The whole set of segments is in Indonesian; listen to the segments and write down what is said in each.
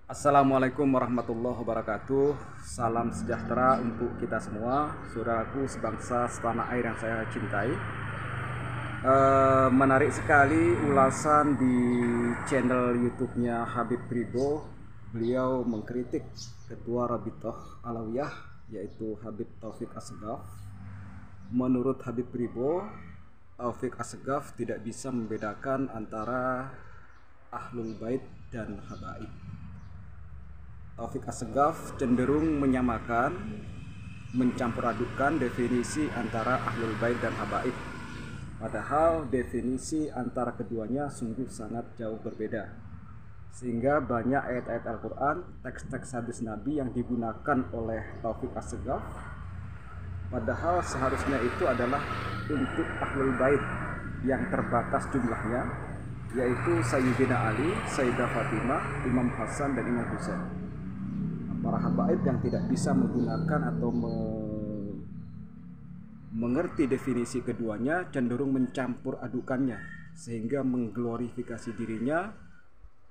Assalamualaikum warahmatullahi wabarakatuh. Salam sejahtera untuk kita semua, saudaraku sebangsa setanah air yang saya cintai. Menarik sekali ulasan di channel YouTube-nya Habib Pribo. Beliau mengkritik Ketua Rabithah Alawiyah, yaitu Habib Taufik Assegaf. Menurut Habib Pribo, Taufik Assegaf tidak bisa membedakan antara Ahlul Bait dan Habaib. Taufik Assegaf cenderung menyamakan, mencampur adukkan definisi antara Ahlul Bait dan Habaib. Padahal definisi antara keduanya sungguh sangat jauh berbeda. Sehingga banyak ayat-ayat Al-Quran, teks-teks hadis Nabi yang digunakan oleh Taufik Assegaf, padahal seharusnya itu adalah untuk Ahlul Bait yang terbatas jumlahnya, yaitu Sayyidina Ali, Sayyidah Fatimah, Imam Hasan, dan Imam Husain. Para habaib yang tidak bisa menggunakan atau mengerti definisi keduanya cenderung mencampur adukannya sehingga mengglorifikasi dirinya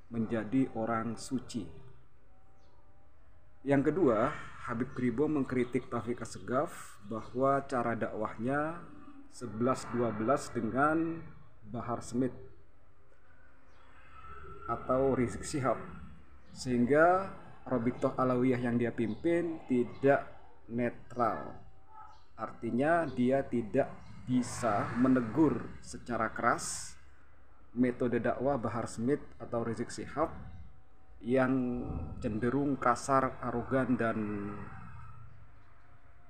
menjadi orang suci. Yang kedua, Habib Pribo mengkritik Taufik Assegaf bahwa cara dakwahnya 11-12 dengan Bahar Smith atau Rizik Syihab, sehingga Rabithah Alawiyah yang dia pimpin tidak netral. Artinya dia tidak bisa menegur secara keras metode dakwah Bahar Smith atau Rizik Syihab yang cenderung kasar, arogan, dan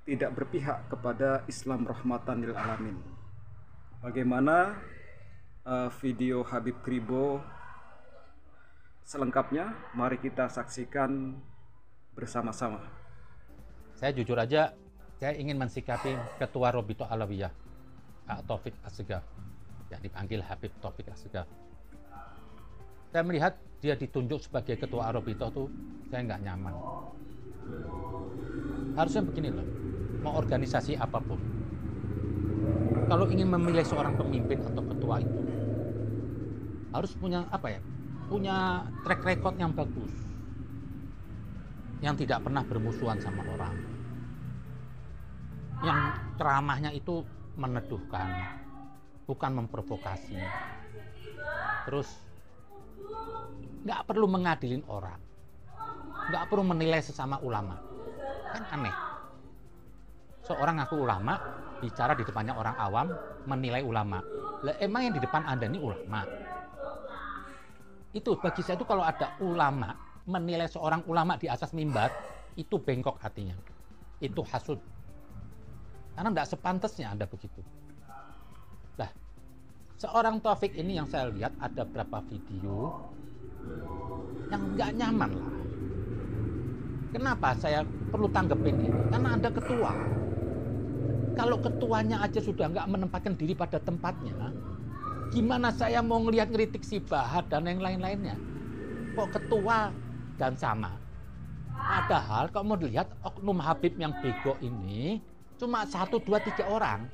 tidak berpihak kepada Islam rahmatan lil alamin. Bagaimana video Habib Pribo selengkapnya? Mari kita saksikan bersama-sama. Saya jujur aja, saya ingin mensikapi Ketua Rabithah Alawiyah, Pak Taufik Assegaf, yang dipanggil Habib Taufik Assegaf. Saya melihat dia ditunjuk sebagai Ketua Rabithah tuh, saya nggak nyaman. Harusnya begini loh, mau organisasi apapun, kalau ingin memilih seorang pemimpin atau ketua itu, harus punya punya track record yang bagus, yang tidak pernah bermusuhan sama orang, yang ceramahnya itu meneduhkan, bukan memprovokasi, terus nggak perlu mengadilin orang, nggak perlu menilai sesama ulama. Kan aneh, seorang ngaku ulama bicara di depannya orang awam menilai ulama. Lah emang yang di depan Anda ini ulama? Itu bagi saya itu kalau ada ulama menilai seorang ulama di atas mimbar, itu bengkok hatinya, itu hasud, karena tidak sepantasnya Anda begitu. Nah, seorang Taufik ini yang saya lihat ada beberapa video yang nggak nyaman lah. Kenapa saya perlu tanggepin ini? Karena Anda ketua. Kalau ketuanya aja sudah nggak menempatkan diri pada tempatnya, gimana saya mau ngeritik si Bahar dan yang lain-lainnya? Kok ketua dan sama? Padahal kalau mau dilihat oknum Habib yang bego ini cuma 1, 2, 3 orang.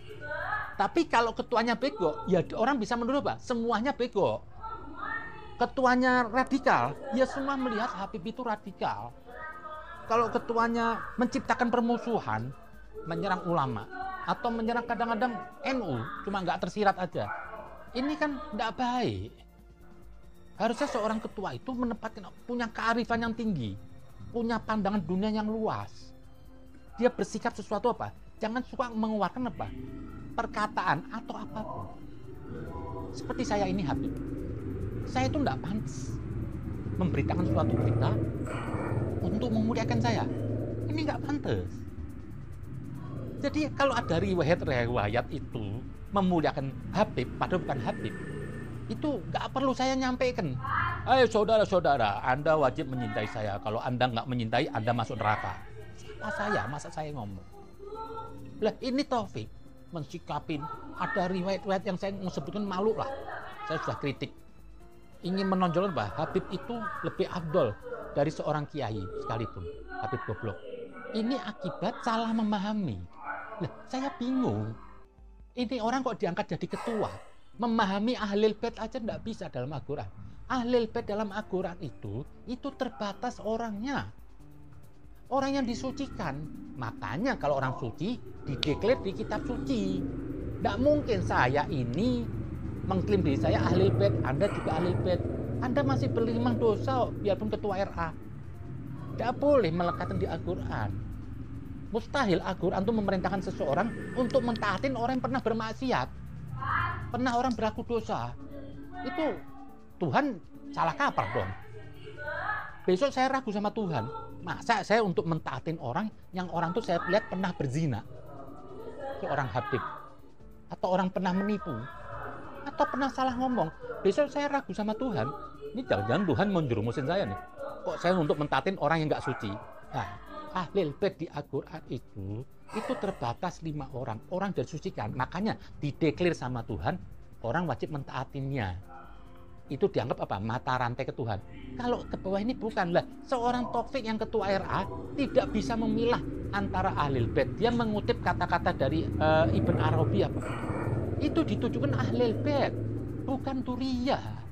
Tapi kalau ketuanya bego, ya orang bisa menuduh apa? Semuanya bego. Ketuanya radikal, ya semua melihat Habib itu radikal. Kalau ketuanya menciptakan permusuhan, menyerang ulama, atau menyerang kadang-kadang NU, cuma nggak tersirat aja. Ini kan tidak baik. Harusnya seorang ketua itu menempatkan, punya kearifan yang tinggi, punya pandangan dunia yang luas. Dia bersikap sesuatu apa? Jangan suka mengeluarkan apa? Perkataan atau apapun. Seperti saya ini Habib. Saya itu tidak pantas memberitakan suatu berita untuk memuliakan saya. Ini nggak pantas. Jadi kalau ada riwayat itu memuliakan Habib, padahal bukan Habib, itu nggak perlu saya nyampaikan. Ayo saudara-saudara, Anda wajib menyintai saya. Kalau Anda nggak menyintai, Anda masuk neraka. Siapa saya? Masa saya ngomong? Lah ini Taufik mensikapin, ada riwayat-riwayat yang saya sebutkan malu lah. Saya sudah kritik. Ingin menonjolkan bahwa Habib itu lebih afdol dari seorang kiai sekalipun. Habib goblok. Ini akibat salah memahami. Lah saya bingung. Ini orang kok diangkat jadi ketua, memahami Ahlul Bait aja tidak bisa dalam Al-Quran. Ahlul bait dalam Al-Quran itu terbatas orangnya. Orang yang disucikan. Makanya kalau orang suci dideklar di kitab suci. Tidak mungkin saya ini mengklaim diri saya Ahlul bait, Anda juga Ahlul bait. Anda masih berlimang dosa biarpun ketua RA. Tidak boleh melekatkan di Al-Quran. Mustahil Al-Quran itu memerintahkan seseorang untuk mentaatin orang yang pernah bermaksiat. Pernah orang berlaku dosa. Itu Tuhan salah kaprah dong. Besok saya ragu sama Tuhan. Masa saya untuk mentaatin orang yang orang tuh saya lihat pernah berzina. Seorang Habib. Atau orang pernah menipu. Atau pernah salah ngomong. Besok saya ragu sama Tuhan. Ini jangan-jangan Tuhan menjerumusin saya nih. Kok saya untuk mentaatin orang yang nggak suci? Nah, Ahlul bait di Al-Quran itu terbatas 5 orang. Orang disucikan. Makanya dideklir sama Tuhan, orang wajib mentaatinnya. Itu dianggap apa? Mata rantai ke Tuhan. Kalau ke bawah ini bukanlah. Seorang Taufik yang ketua RA tidak bisa memilah antara Ahlul bait. Dia mengutip kata-kata dari Ibn Arabi apa? Itu ditujukan Ahlul bait, bukan Duriyah.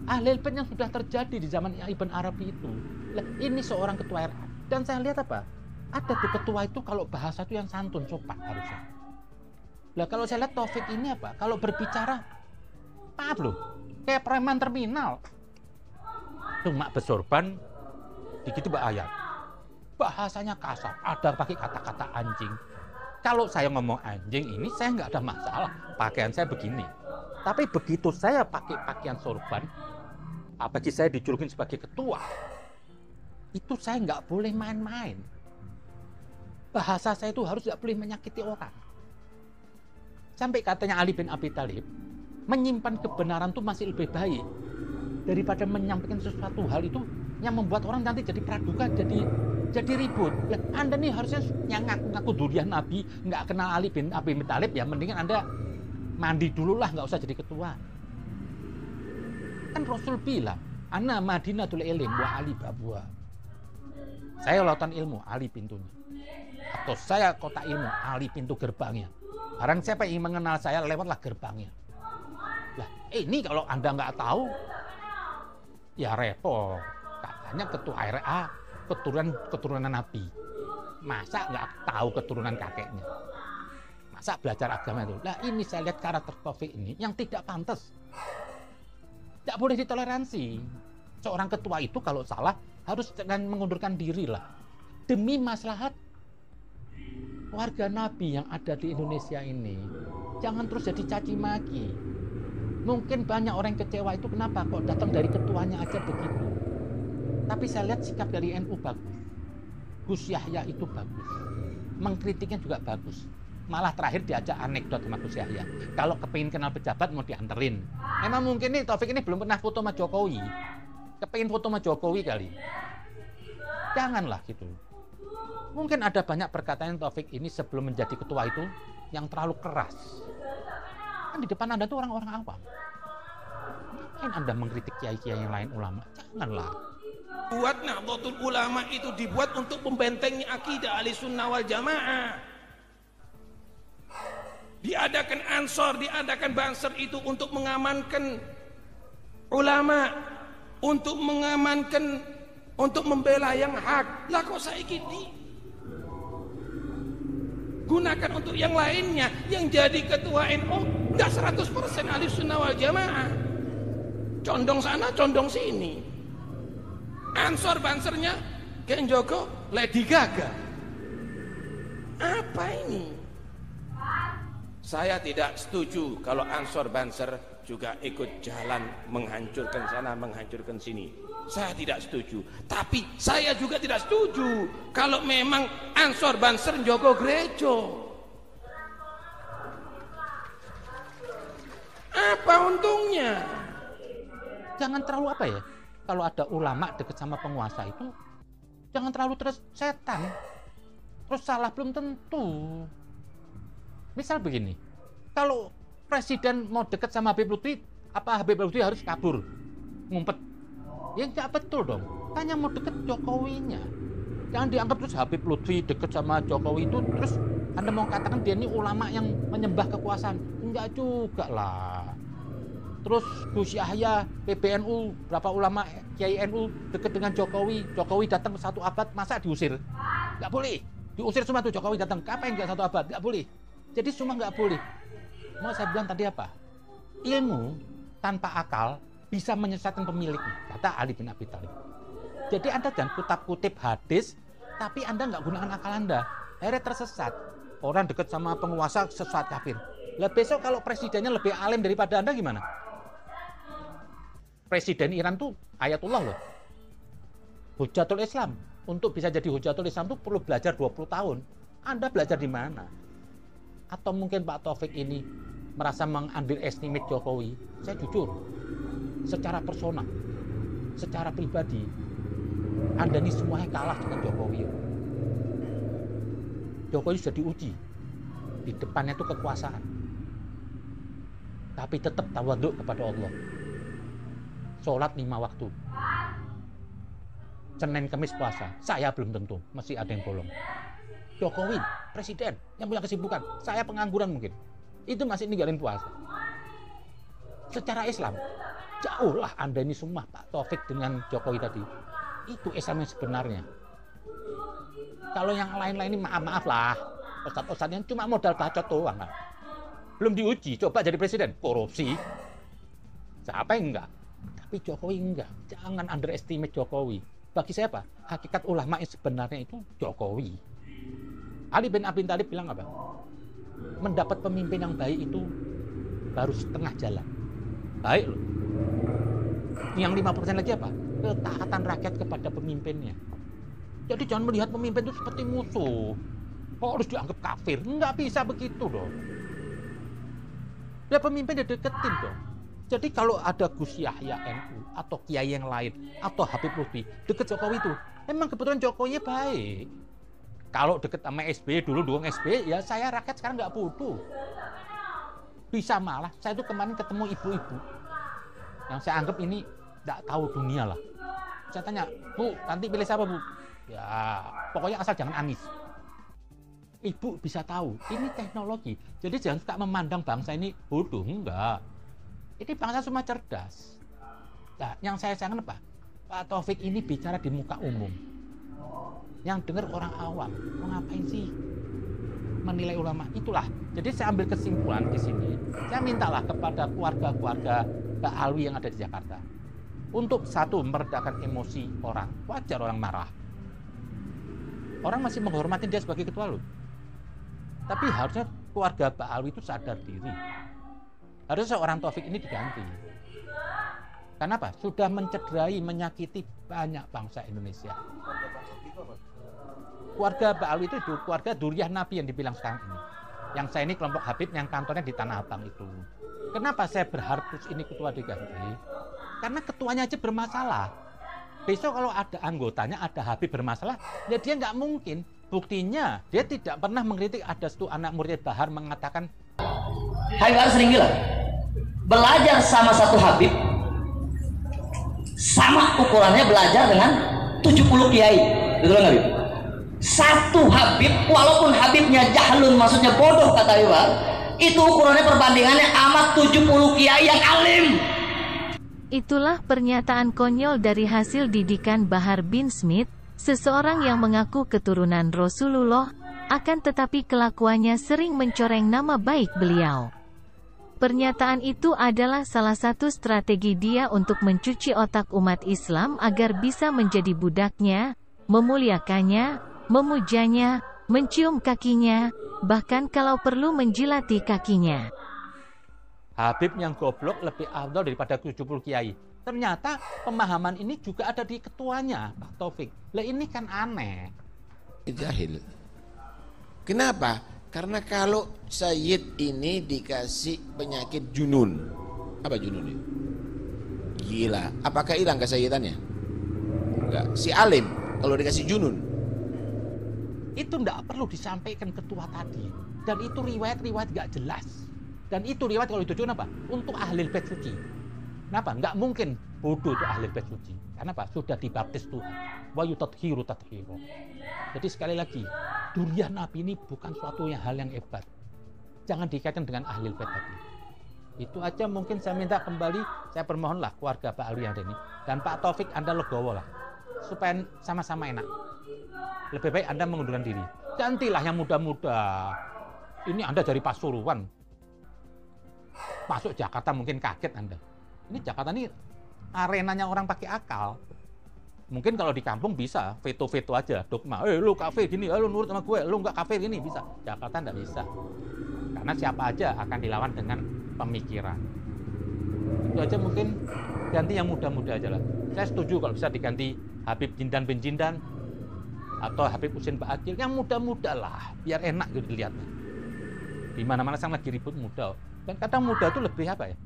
Ahlul bait yang sudah terjadi di zaman Ibn Arabi itu. Ini seorang ketua RA. Dan saya lihat apa? Ada tuh ketua itu kalau bahasa itu yang santun, sopan harusnya. Lah kalau saya lihat Taufik ini apa? Kalau berbicara, maaf loh, kayak preman terminal. Tuh mak besorban, dikit ayat. Bahasanya kasar, ada pakai kata-kata anjing. Kalau saya ngomong anjing ini, saya nggak ada masalah. Pakaian saya begini. Tapi begitu saya pakai pakaian sorban, apalagi saya dijulukin sebagai ketua, itu saya nggak boleh main-main. Bahasa saya itu harus nggak boleh menyakiti orang. Sampai katanya Ali bin Abi Thalib, menyimpan kebenaran itu masih lebih baik daripada menyampaikan sesuatu hal itu yang membuat orang nanti jadi praduga, jadi ribut. Lah, Anda nih harusnya yang ngaku-ngaku durian Nabi, nggak kenal Ali bin Abi Thalib, ya mendingan Anda mandi dulu lah, nggak usah jadi ketua. Kan Rasul bilang, Ana Madinatul Ilm wa Ali babuha. Saya lautan ilmu, Ali pintunya. Atau saya kota ilmu, Ali pintu gerbangnya. Barang siapa yang mengenal saya, lewatlah gerbangnya. Lah, ini kalau Anda nggak tahu, ya repot. Katanya ketua RA, keturunan Nabi. Masa nggak tahu keturunan kakeknya? Masa belajar agama itu? Lah ini saya lihat karakter Taufik ini yang tidak pantas. Tidak boleh ditoleransi. Seorang ketua itu kalau salah harus mengundurkan diri lah. Demi maslahat warga Nabi yang ada di Indonesia ini. Jangan terus jadi caci maki. Mungkin banyak orang yang kecewa itu kenapa kok datang dari ketuanya aja begitu. Tapi saya lihat sikap dari NU bagus. Gus Yahya itu bagus. Mengkritiknya juga bagus. Malah terakhir diajak anekdot sama Gus Yahya. Kalau kepingin kenal pejabat mau dianterin. Emang mungkin nih Taufik ini belum pernah foto sama Jokowi. Kepingin foto sama Jokowi kali. Janganlah gitu. Mungkin ada banyak perkataan Taufik ini sebelum menjadi ketua itu yang terlalu keras. Kan di depan Anda tuh orang-orang awam. Mungkin Anda mengkritik kiai-kiai yang lain ulama. Janganlah. Buat Nahdlatul Ulama itu dibuat untuk membentengi akidah Ahlussunnah wal Jamaah. Diadakan Ansor, diadakan Banser itu untuk mengamankan ulama, untuk mengamankan, untuk membela yang hak. Lah kok saya gini? Gunakan untuk yang lainnya. Yang jadi ketua NU enggak 100% Ahlussunnah wal Jamaah. Condong sana, condong sini. Ansor Bansernya Ken Joko, Lady Gaga. Apa ini? Saya tidak setuju kalau Ansor Banser juga ikut jalan menghancurkan sana, menghancurkan sini. Saya tidak setuju. Tapi saya juga tidak setuju kalau memang Ansor Banser njogo gereja. Apa untungnya? Jangan terlalu apa ya? Kalau ada ulama dekat sama penguasa itu, jangan terlalu terus setan. Terus salah belum tentu. Misal begini, kalau presiden mau dekat sama Habib Lutfi, apa Habib Lutfi harus kabur, ngumpet? Ya nggak betul dong. Tanya mau deket Jokowinya. Jangan dianggap terus Habib Lutfi dekat sama Jokowi itu terus Anda mau katakan dia ini ulama yang menyembah kekuasaan. Enggak juga lah. Terus Gus Yahya, PBNU, berapa ulama Kiai NU dekat dengan Jokowi. Jokowi datang 1 abad, masa diusir? Nggak boleh. Diusir semua tuh Jokowi datang. Kapan nggak 1 abad? Nggak boleh. Jadi semua nggak boleh. Mau saya bilang tadi apa? Ilmu tanpa akal bisa menyesatkan pemiliknya, kata Ali bin Abi Thalib. Jadi Anda jangan kutip hadis, tapi Anda nggak gunakan akal Anda. Akhirnya tersesat. Orang dekat sama penguasa sesat kafir. Lah besok kalau presidennya lebih alim daripada Anda gimana? Presiden Iran tuh Ayatullah loh. Hujatul Islam. Untuk bisa jadi Hujatul Islam tuh perlu belajar 20 tahun. Anda belajar di mana? Atau mungkin Pak Taufik ini merasa meng-underestimate Jokowi? Saya jujur, secara personal, secara pribadi, Anda ini semuanya kalah dengan Jokowi. Jokowi sudah diuji. Di depannya itu kekuasaan. Tapi tetap tawaduk kepada Allah. Sholat 5 waktu. Senin, Kamis, puasa. Saya belum tentu, masih ada yang bolong. Jokowi, presiden yang punya kesibukan. Saya pengangguran mungkin. Itu masih ninggalin puasa. Secara Islam, jauhlah Anda ini semua, Pak Taufik dengan Jokowi tadi. Itu Islam yang sebenarnya. Kalau yang lain-lain ini maaf lah. Ustadz-ustadz yang cuma modal bacot doang. Belum diuji, coba jadi presiden. Korupsi. Siapa yang enggak? Tapi Jokowi enggak. Jangan underestimate Jokowi. Bagi saya apa? Hakikat ulama yang sebenarnya itu Jokowi. Ali bin Abi Thalib bilang apa? Mendapat pemimpin yang baik itu baru setengah jalan. Baik loh. Yang 5% lagi apa? Ketaatan rakyat kepada pemimpinnya. Jadi jangan melihat pemimpin itu seperti musuh. Kok harus dianggap kafir? Nggak bisa begitu dong. Ya pemimpin dideketin dong. Jadi kalau ada Gus Yahya NU atau kiai yang lain atau Habib Lutfi deket Jokowi itu, emang kebetulan Jokowinya baik. Kalau deket sama SBY dulu dukung SBY, ya saya rakyat sekarang nggak butuh. Bisa malah, saya tuh kemarin ketemu ibu-ibu yang saya anggap ini nggak tahu dunia lah. Saya tanya, Bu, nanti pilih siapa Bu? Ya, pokoknya asal jangan Anies. Ibu bisa tahu, ini teknologi. Jadi jangan suka memandang bangsa ini bodoh, enggak. Ini bangsa semua cerdas. Nah, yang saya sayangkan apa? Pak Taufik ini bicara di muka umum. Yang dengar orang awam. Mau ngapain sih? Menilai ulama. Itulah. Jadi saya ambil kesimpulan di sini. Saya mintalah kepada keluarga-keluarga Mbak Alwi yang ada di Jakarta. Untuk satu, meredakan emosi orang. Wajar orang marah. Orang masih menghormati dia sebagai ketua loh. Tapi harusnya keluarga Mbak Alwi itu sadar diri. Harusnya seorang Taufik ini diganti. Kenapa? Sudah mencederai, menyakiti banyak bangsa Indonesia. Keluarga Mbak Alwi itu keluarga Duriyah Nabi yang dibilang sekarang ini. Yang saya ini kelompok Habib yang kantornya di Tanah Abang itu. Kenapa saya berharap terus ini ketua diganti? Karena ketuanya aja bermasalah. Besok kalau ada anggotanya, ada Habib bermasalah, ya dia nggak mungkin. Buktinya, dia tidak pernah mengkritik ada satu anak murid Bahar mengatakan, Habib Bahar sering bilang, belajar sama satu Habib, sama ukurannya belajar dengan 70 kiai. Betul nggak Habib? Satu Habib, walaupun Habibnya jahlun, maksudnya bodoh kata Habib Bahar, itu ukurannya perbandingannya amat 70 kiai yang alim. Itulah pernyataan konyol dari hasil didikan Bahar bin Smith, seseorang yang mengaku keturunan Rasulullah, akan tetapi kelakuannya sering mencoreng nama baik beliau. Pernyataan itu adalah salah satu strategi dia untuk mencuci otak umat Islam agar bisa menjadi budaknya, memuliakannya, memujanya, mencium kakinya, bahkan kalau perlu menjilati kakinya. Habib yang goblok lebih afdal daripada 70 kiai. Ternyata pemahaman ini juga ada di ketuanya, Pak Taufik. Lah ini kan aneh. Jahil. Kenapa? Karena kalau Sayyid ini dikasih penyakit junun. Apa junun itu? Gila. Apakah hilang kesayyidannya? Enggak. Si alim kalau dikasih junun. Itu enggak perlu disampaikan ketua tadi. Dan itu riwayat-riwayat enggak jelas. Dan itu riwayat kalau ditujukan apa? Untuk ahli bait suci. Kenapa? Enggak mungkin bodoh itu ahli bait suci. Karena apa? Sudah dibaptis Tuhan. Wa yutathiru tathira. Jadi sekali lagi, Duriyah Nabi ini bukan suatu hal yang hebat. Jangan dikaitkan dengan ahli bait tadi. Itu aja mungkin saya minta kembali, saya permohonlah keluarga Pak Ali yang ada ini dan Pak Taufik Anda legowo lah supaya sama-sama enak. Lebih baik Anda mengundurkan diri. Gantilah yang muda-muda. Ini Anda dari Pasuruan. Masuk Jakarta mungkin kaget Anda. Ini Jakarta ini arenanya orang pakai akal. Mungkin kalau di kampung bisa veto-veto aja, dogma. Lu kafir gini, lu nurut sama gue, lu nggak kafir gini, bisa. Jakarta nggak bisa. Karena siapa aja akan dilawan dengan pemikiran. Itu aja mungkin ganti yang muda-muda aja lah. Saya setuju kalau bisa diganti Habib Jindan bin Jindan atau Habib Husin Ba'akil, yang muda-muda lah, biar enak gitu dilihatnya. Di mana-mana sama lagi ribut muda. Dan kadang muda itu lebih apa ya?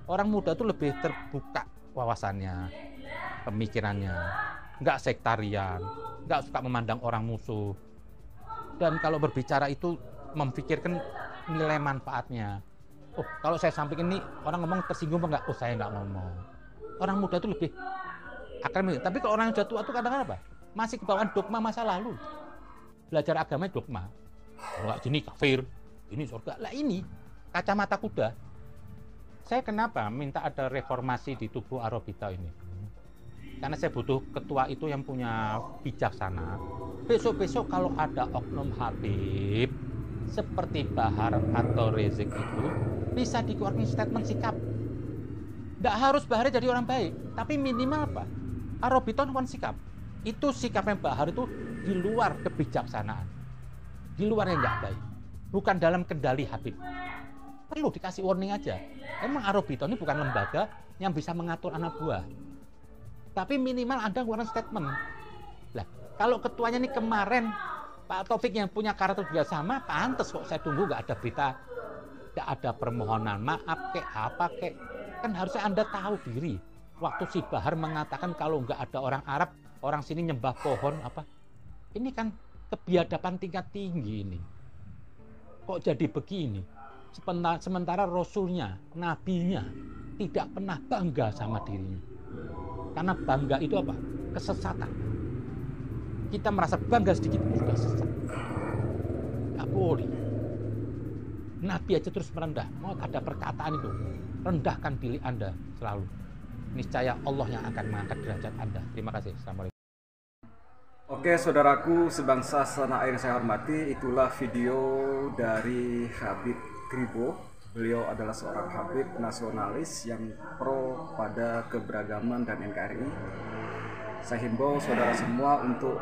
Orang muda itu lebih terbuka wawasannya, pemikirannya, nggak sektarian, nggak suka memandang orang musuh. Dan kalau berbicara itu memikirkan nilai manfaatnya. Oh, kalau saya sampaikan ini orang ngomong tersinggung apa enggak? Oh, saya nggak ngomong. Orang muda itu lebih akan, tapi kalau orang yang sudah tua itu kadang-kadang apa? Masih kebawaan dogma masa lalu. Belajar agama dogma. Kalau nggak gini kafir, ini surga. Lah ini kacamata kuda. Saya kenapa minta ada reformasi di tubuh Arobita ini? Karena saya butuh ketua itu yang punya bijaksana. Besok-besok kalau ada oknum Habib seperti Bahar atau Rizik itu bisa dikeluarkan statement sikap. Tidak harus Bahar jadi orang baik, tapi minimal apa? Arobita kan sikap. Itu sikapnya Bahar itu di luar kebijaksanaan, di luar yang nggak baik, bukan dalam kendali Habib. Perlu dikasih warning aja. Emang Arobita ini bukan lembaga yang bisa mengatur anak buah. Tapi minimal Anda ngeluarin statement. Lah, kalau ketuanya ini kemarin Pak Taufik yang punya karakter juga sama, pantes kok saya tunggu nggak ada berita, nggak ada permohonan maaf kek apa kek. Kan harusnya Anda tahu diri. Waktu si Bahar mengatakan kalau nggak ada orang Arab, orang sini nyembah pohon apa. Ini kan kebiadaban tingkat tinggi ini. Kok jadi begini? Sementara Rasulnya, Nabinya tidak pernah bangga sama dirinya. Karena bangga itu apa? Kesesatan. Kita merasa bangga sedikit sudah sesat. Nggak boleh. Nabi aja terus merendah. Mau ada perkataan itu, rendahkan diri Anda selalu. Niscaya Allah yang akan mengangkat derajat Anda. Terima kasih. Assalamualaikum. Oke, saudaraku sebangsa setanah air yang saya hormati, itulah video dari Habib Kribo. Beliau adalah seorang Habib nasionalis yang pro pada keberagaman dan NKRI. Saya himbau saudara semua untuk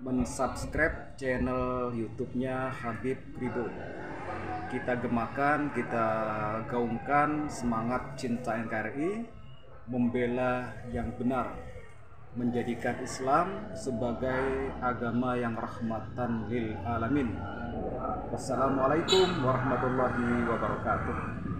mensubscribe channel YouTube-nya Habib Kribo. Kita gemakan, kita gaungkan semangat cinta NKRI, membela yang benar, menjadikan Islam sebagai agama yang rahmatan lil alamin. Wassalamualaikum warahmatullahi wabarakatuh.